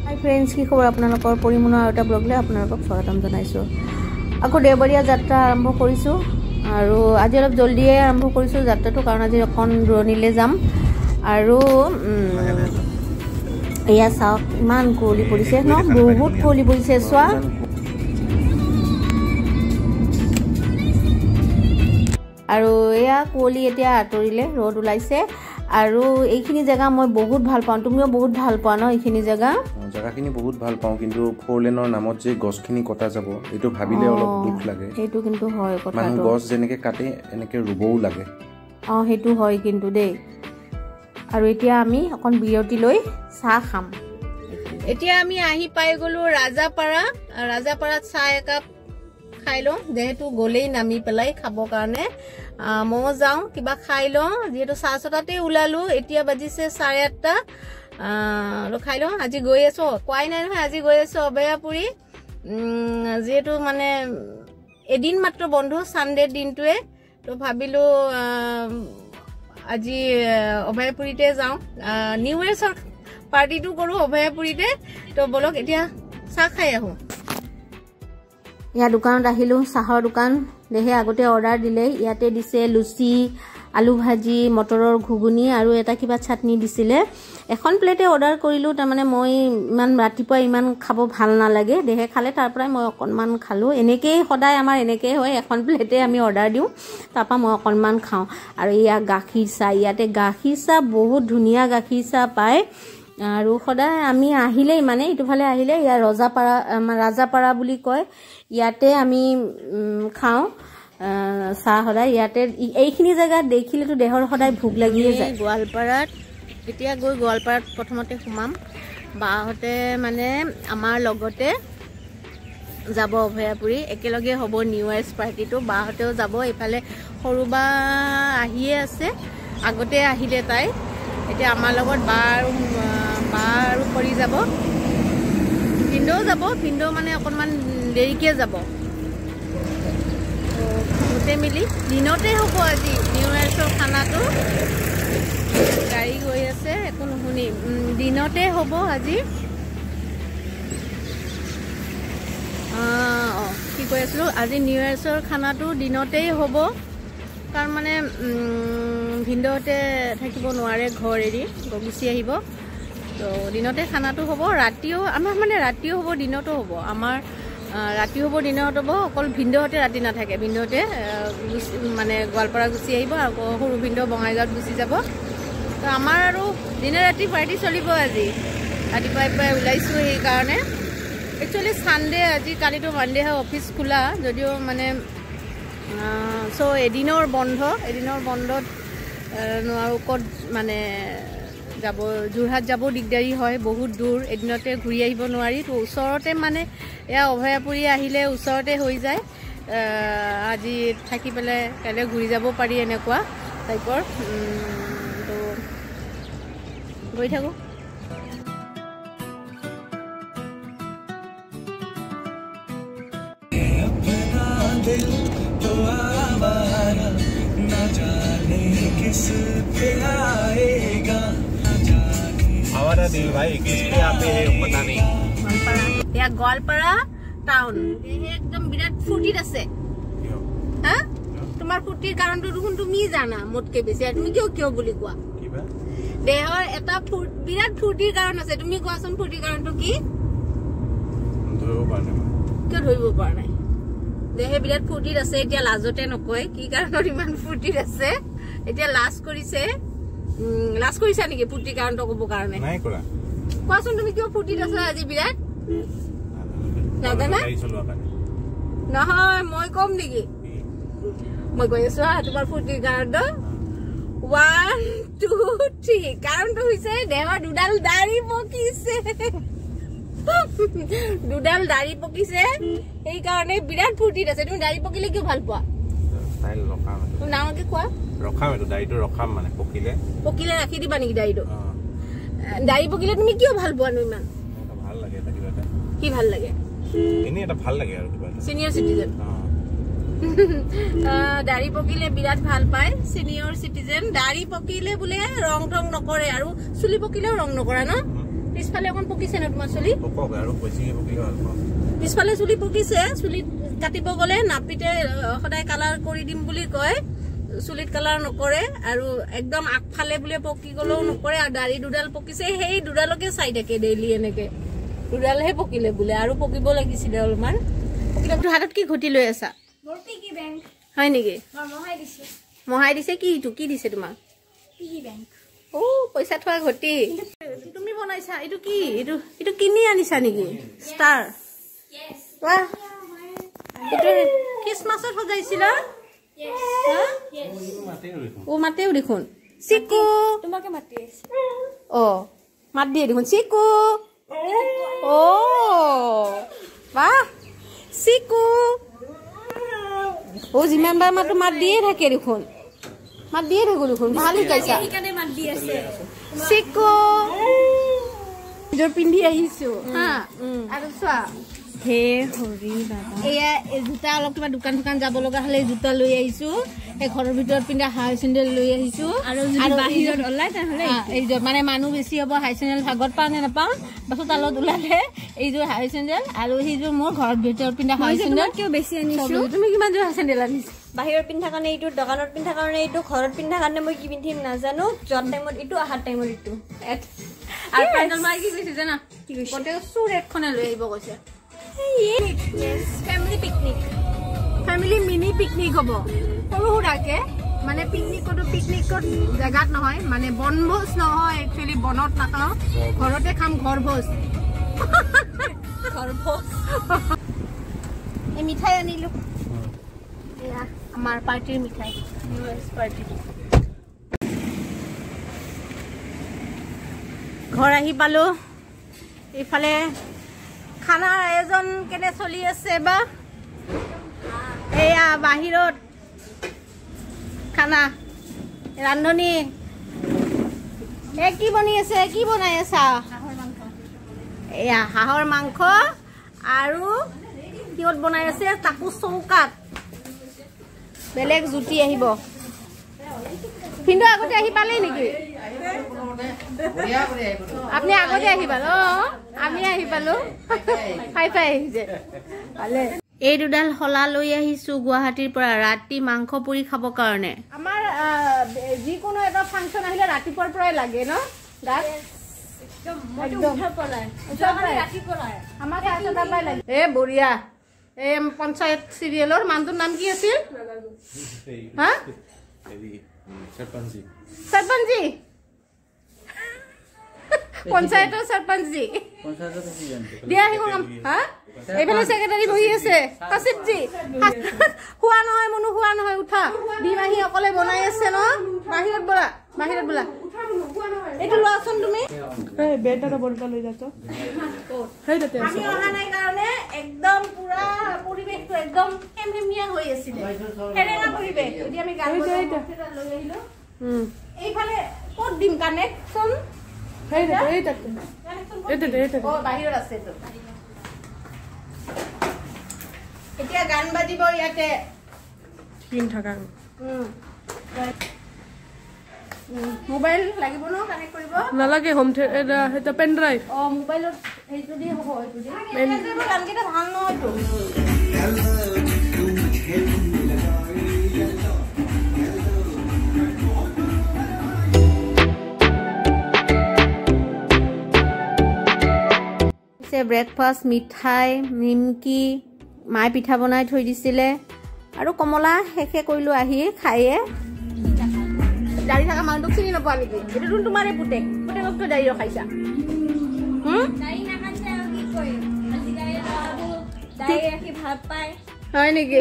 হাই friends, কি খবৰ আপোনালোকৰ? পৰিমূনৰ আৰু এটা ব্লগলৈ আপোনালোকক স্বাগতম জনাইছোঁ। আকৌ দেওবৰীয়া যাত্ৰা আৰম্ভ কৰিছোঁ আৰু আজি অলপ জল্দিয়ে আৰম্ভ কৰিছোঁ যাত্ৰাটো, কাৰণ আজি অকণ দূৰণিলৈ যাম। আৰু এয়া চাওক, ইমান কুঁৱলী পৰিছে ন, বহুত কুঁৱলী পৰিছে চোৱা। আৰু এয়া কুঁৱলী এতিয়া আঁতৰিলে, ৰ'দ ওলাইছে। আৰু এইখিনি জেগা মই বহুত ভাল পাওঁ, তুমিও বহুত ভাল পোৱা ন এইখিনি জেগা? জেগাখিনি বহুত ভাল পাওঁ, কিন্তু 4 লেনৰ নামত যে গছখিনি কটা যাব, এইটো ভাবিলে অলপ দুখ লাগে। সেইটো কিন্তু হয় কথাটো, মানুহ গছ যেনেকৈ কাটে এনেকৈ ৰুবও লাগে। সেইটো হয় কিন্তু দেই। আৰু এতিয়া আমি অকণ বিৰতি লৈ চাহ খাম। এতিয়া আমি আহি পাই গ'লো ৰাজাপাৰাত চাহ একাপ খাই লওঁ, যিহেতু গ'লেই নামি পেলাই খাবৰ কাৰণে। ময়ো যাওঁ, কিবা খাই লওঁ, যিহেতু চাহ চতাতে ওলালো। এতিয়া বাজিছে 8:30। খাই লওঁ। আজি গৈ আছো, কোৱাই নাই নহয়, আজি গৈ আছো অভয়াপুৰী। যিহেতু মানে এদিন মাত্ৰ বন্ধ, ছানডে দিনটোৱে, তো ভাবিলো আজি অভয়াপুৰীতে যাওঁ, নিউ ইয়েৰ পাৰ্টিটো কৰোঁ অভয়াপুৰীতে। তো বলক এতিয়া চাহ খাই আহোঁ। ইয়াৰ দোকানত আহিলোঁ, চাহৰ দোকান। দেহে আগতে অৰ্ডাৰ দিলে, ইয়াতে দিছে লুচি, আলু ভাজি, মটৰৰ ঘুগুনি আৰু এটা কিবা চাটনি দিছিলে। এখন প্লেটে অৰ্ডাৰ কৰিলোঁ। তাৰমানে মই ইমান ৰাতিপুৱা ইমান খাব ভাল নালাগে, দেহে খালে, তাৰ পৰাই মই অকণমান খালোঁ। এনেকেই সদায় আমাৰ এনেকেই হয়, এখন প্লেটে আমি অৰ্ডাৰ দিওঁ, তাৰপৰা মই অকণমান খাওঁ। আৰু ইয়াৰ গাখীৰ চাহ, ইয়াতে গাখীৰ চাহ বহুত ধুনীয়া গাখীৰ চাহ পায়। আৰু সদায় আমি আহিলেই, মানে ইটোফালে আহিলে, ইয়াৰ ৰাজাপাৰা বুলি কয়, ইয়াতে আমি খাওঁ চাহ সদায়। ইয়াতে এইখিনি জেগাত দেখিলেতো দেহৰ সদায় ভোক লাগিয়ে যায়। গোৱালপাৰাত এতিয়া গৈ গোৱালপাৰাত প্ৰথমতে সোমাম। বাহঁতে মানে আমাৰ লগতে যাব অভয়াপুৰী, একেলগে হ'ব নিউ ইয়েৰ পাৰ্টিটো। বাহঁতেও যাব, এইফালে সৰু বা আহিয়ে আছে, আগতে আহিলে তাই। এতিয়া আমাৰ লগত বা আৰু কৰি যাব, ভিনদেউ যাব। ভিনদেউ মানে অকণমান দেৰিকৈ যাব। গোটেই মিলি দিনতে হ'ব আজি নিউ ইয়েৰৰ খানাটো। গাড়ী গৈ আছে, একো নুশুনি, দিনতে হ'ব আজি। কি কৈ আছিলোঁ, আজি নিউ ইয়েৰৰ খানাটো দিনতেই হ'ব, কাৰণ মানে ভিনদেউহঁতে থাকিব নোৱাৰে, ঘৰ এৰি গুচি আহিব। তো দিনতে খানাটো হ'ব। ৰাতিও আমাৰ মানে ৰাতিও হ'ব, দিনতো হ'ব। আমাৰ ৰাতি হ'ব, দিনত হ'ব। অকল ভিনদেউহঁতে ৰাতি নাথাকে, ভিনদেউহঁতে মানে গোৱালপাৰা গুচি আহিব, আকৌ সৰু ভিনদেউ বঙাইগাঁৱত গুচি যাব। তো আমাৰ আৰু দিনে ৰাতি পাৰ্টি চলিব আজি। ৰাতিপুৱাই পুৱাই ওলাইছোঁ সেইকাৰণে। একচুৱেলি ছানডে আজি, কালিতো মানডে হয়, অফিচ খোলা যদিও মানে এদিনৰ বন্ধত নোৱাৰো ক'ত মানে যাব, যোৰহাট যাব দিগদাৰী হয়, বহুত দূৰ, এদিনতে ঘূৰি আহিব নোৱাৰি। তো ওচৰতে মানে এয়া অভয়াপুৰী আহিলে ওচৰতে হৈ যায়। আজি থাকি পেলাই কাইলৈ ঘূৰি যাব পাৰি, এনেকুৱা টাইপৰ। তো গৈ থাকোঁ। গোৱালপাৰা টাউন একদম বিৰাট ফূৰ্তিত আছে। হা, তোমাৰ ফূৰ্তিৰ কাৰণটো দেখোন তুমি জানা মোতকে বেছি। তুমি কিয় বুলি কোৱা? দেহৰ এটা বিৰাট ফূৰ্তিৰ কাৰণ আছে, তুমি কোৱাচোন ফূৰ্তিৰ কাৰণটো কি? কিয় ধৰিব পৰা নাই? দেহে বিৰাট ফূৰ্তিত আছে। এতিয়া লাজতে নকয় কি কাৰণত ইমান ফূৰ্তিত আছে। এতিয়া লাজ কৰিছা নেকি ফূৰ্তিৰ কাৰণটো ক'ব কাৰণে? কোৱাচোন তুমি কিয় ফূৰ্তিত আছা আজি বিৰাট? নাজানা? নহয়, মই কম নেকি? মই কৈ আছো হা, তোমাৰ ফূৰ্তিৰ কাৰণটো 1 2 3। কাৰণটো হৈছে দেহৰ দুডাল দাড়ি পকিছে। সেইকাৰণে বিৰাট ফূৰ্তিত আছে। তুমি দাড়ি পকিলে কিয় ভাল পোৱা? নামকে কোৱা। পকিলে ৰাখি দিবা নেকি দাড়িটো? দাড়ি পকিলে তুমি কিয় ভাল পোৱা নো ইমান? কি ভাল লাগে? Senior citizen. দাড়ি পকিলে বিৰাট ভাল পায় চিনিয়ৰ চিটিজেন। দাড়ি পকিলে বোলে ৰং নকৰে, আৰু চুলি পকিলেও ৰং নকৰা ন? পিছফালে অকণ পকিছে ন তোমাৰ চুলি পকক আৰু বেছিকে পকিলে ভাল পাওঁ পিছফালে চুলি পকিছে চুলি কাটিব গলে নাপিতে সদায় কালাৰ কৰি দিম বুলি কয় চুলিত কালাৰ নকৰে আৰু একদম আগফালে বুলে পকি গলেও নকৰে আৰু দাড়ি দুডাল পকিছে সেই দুডালকে চাই থাকে ডেইলি এনেকে দুডালহে পকিলে বুলে আৰু পকিব লাগিছিল অলপমান পকিলে হাতত কি ঘটি লৈ আছা মোৰ পিগি বেংক হয় নেকি মহাই দিছে দিছে কি ইটো কি দিছে তোমাক পিগি বেংক ও পইচা থোৱা ঘটি তুমি বনাইছা এইটো কি এইটো কিনি আনিছা নেকি ষ্টাৰ yes বাহ এইটো ক্ৰিসমাছত সজাইছিলা ও মাতেও দেখোন চিকু তোমাকে মাতি আছে ও মাত দিয়ে দেখোন চিকু ও বাহ চিকু ও যিমানবাৰ মাতো মাত দিয়ে থাকে দেখোন মাত দিয়ে থাকো দেখোন ভাল শিকাইছা সেইকাৰণে মাত দি আছে চিকু নিজৰ পিন্ধি আহিছো হা আৰু চোৱা হে হৰি বাবা এয়া জোতা অলপ কিবা দোকান যাব লগা হলে জোতা লৈ আহিছো এই ঘৰৰ ভিতৰত পিন্ধা হাই চেণ্ডেল লৈ আহিছো আৰু বাহিৰত ওলাই তাহলে এই মানে মানুহ বেছি হ'ব হাই চেণ্ডেল ভাগত পাওঁ নে নাপাওঁ বাছত তালত ওলালে এইযোৰ হাই চেণ্ডেল আৰু সেইযোৰ মোৰ ঘৰৰ ভিতৰত পিন্ধা হাই চেণ্ডেল কিয় বেছি আনিছো তুমি কিমান যোৰ হাই চেণ্ডেল আনিছা বাহিৰত পিন্ধা কাৰণে এইটো দোকানত পিন্ধা কাৰণে এইটো ঘৰত পিন্ধা কাৰণে মই কি পিন্ধিম নাজানো যোৱাৰ টাইমত এইটো আহাৰ টাইমত এইটো আৰু ফাইনেল মাই কি কৈছে জানা কি কৈছে গোটেই চুৰ এখনে লৈ আহিব কৈছে yes family picnic family mini picnic হ'ব সৰু সুৰাকে মানে পিকনিকত জাগাত নহয় মানে বনভোজ নহয় একচুয়ালি বনত নাখাওঁ ঘৰতে খাম ঘৰভোজ এই মিঠাই আনিলো এয়া আমাৰ পাৰ্টিৰ মিঠাই নিউজ পাৰ্টি ঘৰ আহি পালো ইফালে খানাৰ আয়োজন কেনে চলি আছে বা এয়া বাহিৰত খানা ৰান্ধনী কি বনি আছে কি বনাই আছা এয়া হাঁহৰ মাংস আৰু কিহত বনাই আছে তাকো চৌকাত বেলেগ জুতি আহিব কিন্তু আগতে আহি পালেই নেকি আপনি আগতে আহি পাল আমি আহি পালো খাই আহিছে ভালে এই দুডাল হলা লৈ আহিছো গুৱাহাটীৰ পৰা ৰাতি মাংস পুৰি খাব কাৰণে আমাৰ যিকোনো এটা ফাংচন আহিলে ৰাতিপুৱাৰ পৰাই লাগে ন গাত একদম আমাক লাগে এ বঢ়িয়া এই পঞ্চায়ত চিৰিয়েলৰ মানুহটোৰ নাম কি আছিল হা सरपंची পঞ্চায়তৰ सरपंची দিয়া আহিব হা এইফালে সেক্ৰেটাৰী বহি আছে কাশিপজি হুৱা নহয় মনু হুৱা নহয় উঠা বিমাহী অকলে বনাই আছে ন বাহিৰত বলা এইটো লোৱাচোন তুমি এই বেটা বলটা লৈ যাচ্ছ হেই দতে আমি অহা নাই কাৰণে একদম পুৰা পৰিবেশটো একদম কেমকেমিয়া হৈ আছিল হেৰেঙা পৰিবেশ যদি আমি গান লৈ আহিলো এইফালে ক'ত দিম কানেকচন হেই দতে ও বাহিৰত আছে তো এতিয়া গান বাজিব ইয়াতে কিন থাকা মোবাইল লাগিব ন কানেক্ট কৰিব নালাগে হোম এটা পেন ড্ৰাইভ মোবাইলত এইটো দি হ'ব এইটো দি গানকেইটা ভাল নহয় তো ব্ৰেকফাষ্ট মিঠাই নিমকি মায়ে পিঠা বনাই থৈ দিছিলে আৰু কমলা শেষে কৰিলো আহি খায়ে দাড়ি থকা মানুহটোক চিনি নোপোৱা নেকি এইটো তোমাৰে পুতেকটো দাড়ি ৰখাইছা হয় নেকি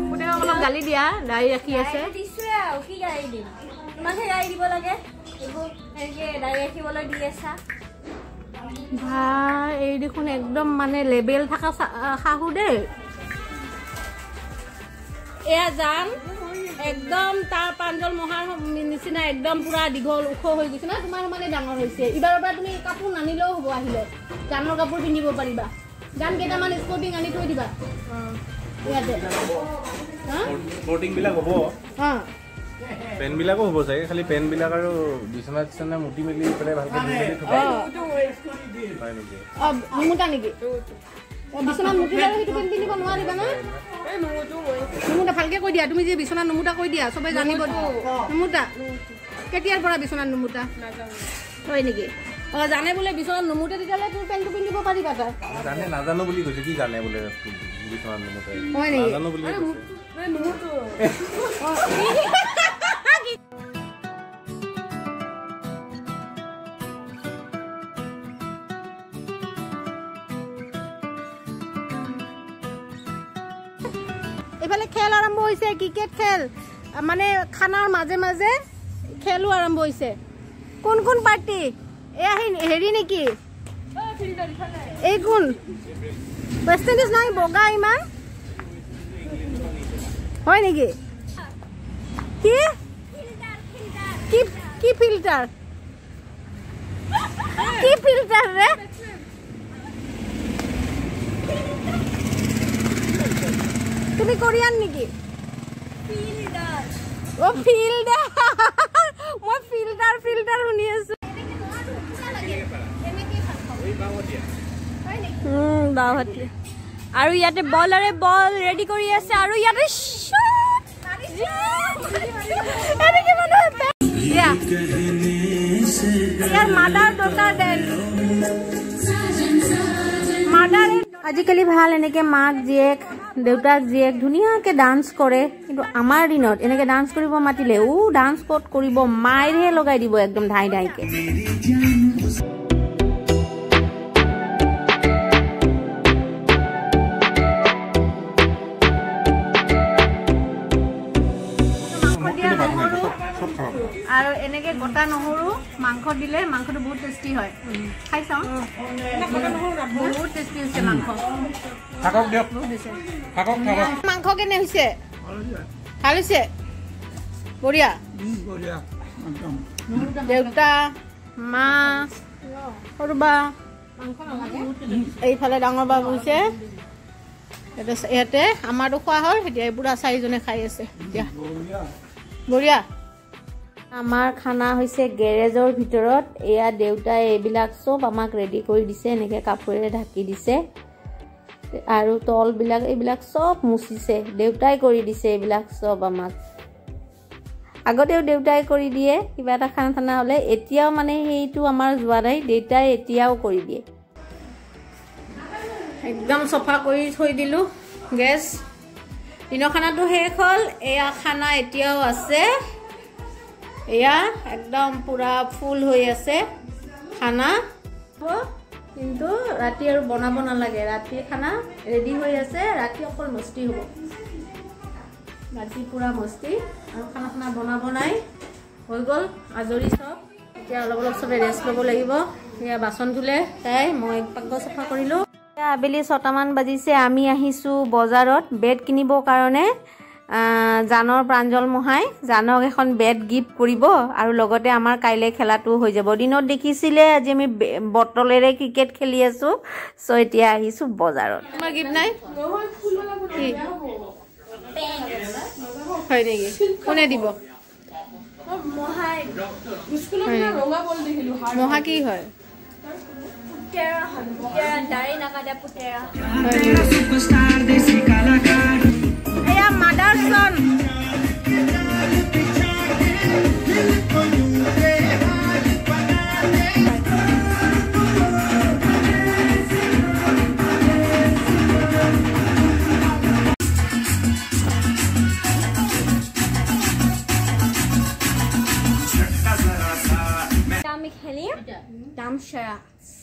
পুতেক অলপ গালি দিয়া দাড়ি ৰাখি আছে ভাই এই দেখোন একদম মানে লেবেল থকা শাহু দেই এয়া যাম একদম তাৰ পাঞ্জল মহাৰ নিচিনা একদম পুৰা দীঘল ওখ হৈ গৈছে না তোমাৰ মানে ডাঙৰ হৈছে ইবাৰৰ পৰা তুমি কাপোৰ নানিলেও হ'ব আহিলে গানৰ কাপোৰ পিন্ধিব পাৰিবা গান কেইটামান স্পৰ্টিং আনি থৈ দিবা ইয়াতে স্পৰ্টিং বিলাক হ'ব পেন বিলাকো হ'ব চাগে খালি পেন বিলাক আৰু বিছনা চিছনা মুটি মেলি পেলাই ভালকে ধুই মেলি থব হয় নেকি নুমুটা নেকি বিছনা মুটিলে সেইটো পেন পিন্ধিব নোৱাৰিবা না নুমুটা ভালকে কৈ দিয়া তুমি যে বিছনা নুমুটা কৈ দিয়া সবে জানিব নুমুটা কেতিয়াৰ পৰা বিছনা নুমুটা হয় নেকি জানে বোলে বিছনা নুমুটা তেতিয়ালে তোৰ পেনটো পিন্ধিব পাৰিবা তই জানে নাজানো বুলি কৈছে কি জানে বোলে বিছনা নুমুটা হয় নেকি নাজানো বুলি কৈছে নুমুটো এফালে খেল আৰম্ভ হৈছে ক্ৰিকেট খেল মানে খানাৰ মাজে মাজে খেলো আৰম্ভ হৈছে কোন কোন পাৰ্টি এয়া হেৰি নেকি এই কোন ৱেষ্ট ইণ্ডিজ নাই বগা ইমান হয় নেকি কি কি ফিল্টাৰ কি ফিল্টাৰ ৰে তুমি কোৰিয়ান নেকি ফিল্টাৰ ও ফিল্টাৰ মই ফিল্টাৰ শুনি আছো বাহতি আৰু ইয়াতে বলাৰে বল ৰেডি কৰি আছে আৰু ইয়াতে এনেকে মানে ইয়াৰ মাদাৰ ডটাৰ ডেন মাদাৰ আজিকালি ভাল এনেকে মাক জীয়েক দেউতাক জীয়েক ধুনীয়াকে ডান্স কৰে কিন্তু আমাৰ দিনত এনেকে ডান্স কৰিব মাতিলে ডান্স ক'ত কৰিব মাইৰহে লগাই দিব একদম ধাই ধাইকে আৰু এনেকে গোটা নহৰু মাংস দিলে মাংসটো বহুত টেষ্টি হয় খাই চাওঁ বহুত টেষ্টি হৈছে মাংস মাংস কেনে হৈছে ভাল হৈছে বঢ়িয়া দেউতা মা সৰু বা এইফালে ডাঙৰ বা বহিছে ইয়াতে আমাৰতো খোৱা হ'ল এতিয়া বুঢ়া চাৰিজনে খাই আছে এতিয়া বঢ়িয়া আমাৰ খানা হৈছে গেৰেজৰ ভিতৰত এয়া দেউতাই এইবিলাক চব আমাক ৰেডি কৰি দিছে এনেকে কাপোৰেৰে ঢাকি দিছে আৰু তলবিলাক এইবিলাক চব মুচিছে দেউতাই কৰি দিছে এইবিলাক চব আমাক আগতেও দেউতাই কৰি দিয়ে কিবা এটা খানা খানা হ'লে এতিয়াও মানে সেইটো আমাৰ যোৱা নাই দেউতাই এতিয়াও কৰি দিয়ে একদম চফা কৰি থৈ দিলোঁ গেছ দিনৰ খানাটো শেষ হ'ল এয়া খানা এতিয়াও আছে এয়া একদম পুৰা ফুল হৈ আছে খানা কিন্তু ৰাতি আৰু বনাব নালাগে ৰাতি খানা ৰেডি হৈ আছে ৰাতি অকল মস্তি হ'ব ৰাতি পুৰা মস্তি আৰু খানা খানা বনাব নাই হৈ গ'ল আজৰি চব এতিয়া অলপ অলপ চবে ৰেষ্ট ল'ব লাগিব এয়া বাচন ধুলে তাই মই পাকঘৰ চাফা কৰিলোঁ আবেলি 6টামান বাজিছে আমি আহিছোঁ বজাৰত বেড কিনিবৰ কাৰণে জানৰ প্ৰাঞ্জল মহাই জানক এখন বেড গিফ্ট কৰিব আৰু লগতে আমাৰ কাইলৈ খেলাটো হৈ যাব দিনত দেখিছিলে আজি আমি বটলেৰে ক্ৰিকেট খেলি আছোঁ চ' এতিয়া আহিছোঁ বজাৰত তোমাৰ গিফ্ট নাই হয় নেকি কোনে দিব মহা কি হয় এয়া মাদাৰ সন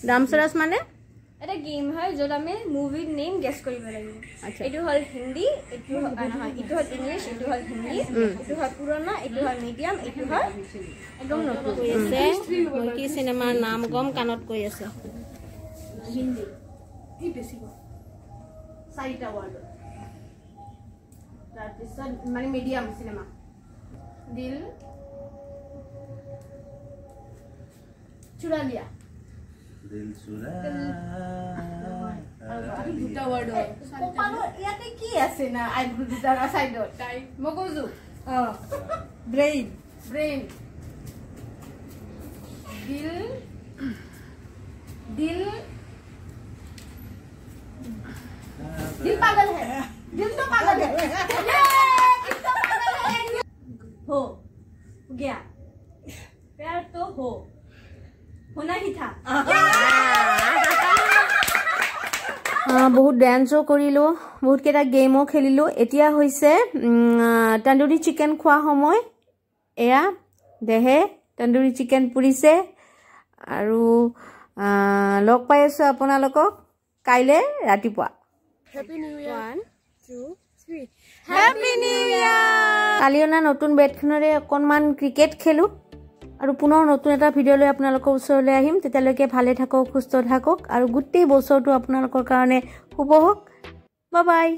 দামচৰাস মানে এটা গেম হয় য'ত আমি মুভিৰ নেম গেছ কৰিব লাগিব এইটো হ'ল হিন্দী এইটো নহয় এইটো হ'ল ইংলিছ এইটো হ'ল হিন্দী এইটো হ'ল পুৰণা এইটো হ'ল মিডিয়াম এইটো হ'ল একদম নতুন কৈ আছে মই কি চিনেমাৰ নাম গম কাণত কৈ আছে হিন্দী কি বেছি চাৰিটা ৱাৰ্ড তাৰপিছত মানে মিডিয়াম চিনেমা দিল চুৰা লিয়া দিল চুৰা দুটা ৱাৰ্ড ইয়াতে কি আছে না আইব্ৰু দুটা সাইডত মগজু ब्रेन ब्रेन दिल दिल दिल पागल है दिल तो पागल है हो गया प्यार तो होना ही था बहुत डांसो करिलो बहुत केटा गेमो खेलिलो एतिया होइसे तंदूरी चिकेन खवा समय एया देहे तंदूरी चिकेन पुरिसे आरो लग पाइ आছো আপোনালোকক কাইলে ৰাতিপুৱা happy new year 1 2 3 happy new year কালি অনা নতুন বেটখনৰে অকনমান ক্ৰিকেট খেলু আৰু পুনৰ নতুন এটা ভিডিও লৈ আপোনালোকৰ ওচৰলৈ আহিম তেতিয়ালৈকে ভালে থাকক সুস্থ থাকক আৰু গোটেই বছৰটো আপোনালোকৰ কাৰণে শুভ হওক বাই বাই